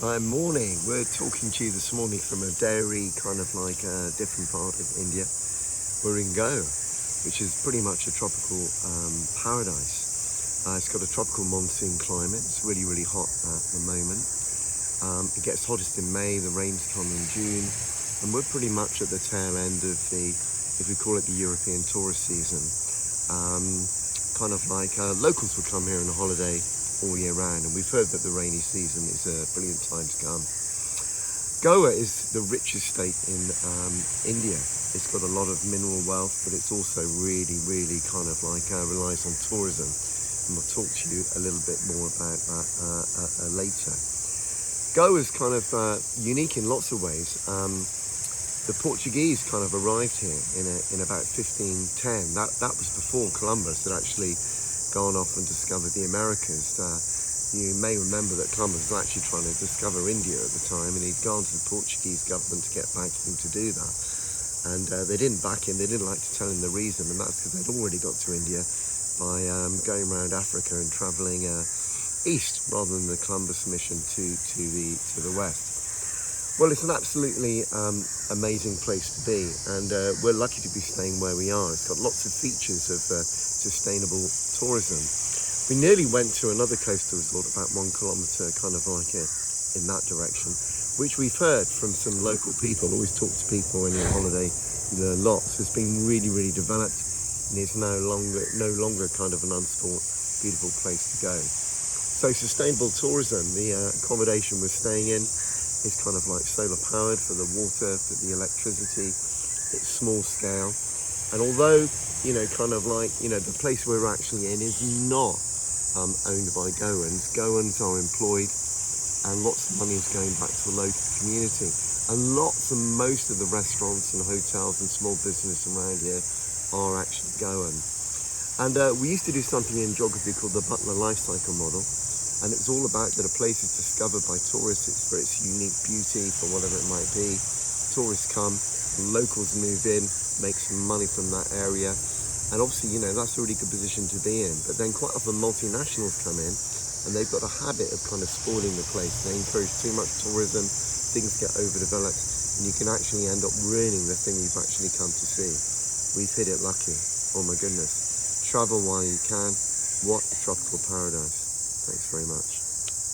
Hi, morning. We're talking to you this morning from a dairy kind of like a different part of India. We're in Goa, which is pretty much a tropical paradise. It's got a tropical monsoon climate. It's really, really hot at the moment. It gets hottest in May, the rains come in June, and we're pretty much at the tail end of the, if we call it the European tourist season. Kind of like locals would come here on a holiday all year round, and we've heard that the rainy season is a brilliant time to come. Goa is the richest state in India. It's got a lot of mineral wealth, but it's also really, really kind of like relies on tourism, and we'll talk to you a little bit more about that later. Goa is kind of unique in lots of ways. The Portuguese kind of arrived here in about 1510. That was before Columbus had actually gone off and discovered the Americas. You may remember that Columbus was actually trying to discover India at the time, and he'd gone to the Portuguese government to get backing to do that. And they didn't back him, they didn't like to tell him the reason, and that's because they'd already got to India by going around Africa and travelling east rather than the Columbus mission to the west. Well, it's an absolutely amazing place to be, and we're lucky to be staying where we are. It's got lots of features of sustainable tourism. We nearly went to another coastal resort about 1 kilometre kind of like in that direction, which we've heard from some local people. Always talk to people when you're on holiday, you learn lots. It's been really, really developed, and it's no longer kind of an unsport, beautiful place to go. So sustainable tourism, the accommodation we're staying in is kind of like solar powered for the water, for the electricity. It's small scale, and although kind of like the place we're actually in is not owned by Goans. Goans are employed, and lots of money is going back to the local community, and most of the restaurants and hotels and small business around here are actually Goan. And we used to do something in geography called the Butler life cycle model. And it's all about that a place is discovered by tourists. It's for its unique beauty, for whatever it might be. Tourists come, locals move in, make some money from that area. And obviously, that's a really good position to be in. But then quite often multinationals come in, and they've got a habit of kind of spoiling the place. They encourage too much tourism, things get overdeveloped, and you can actually end up ruining the thing you've actually come to see. We've hit it lucky. Oh my goodness. Travel while you can. What a tropical paradise. Thanks very much.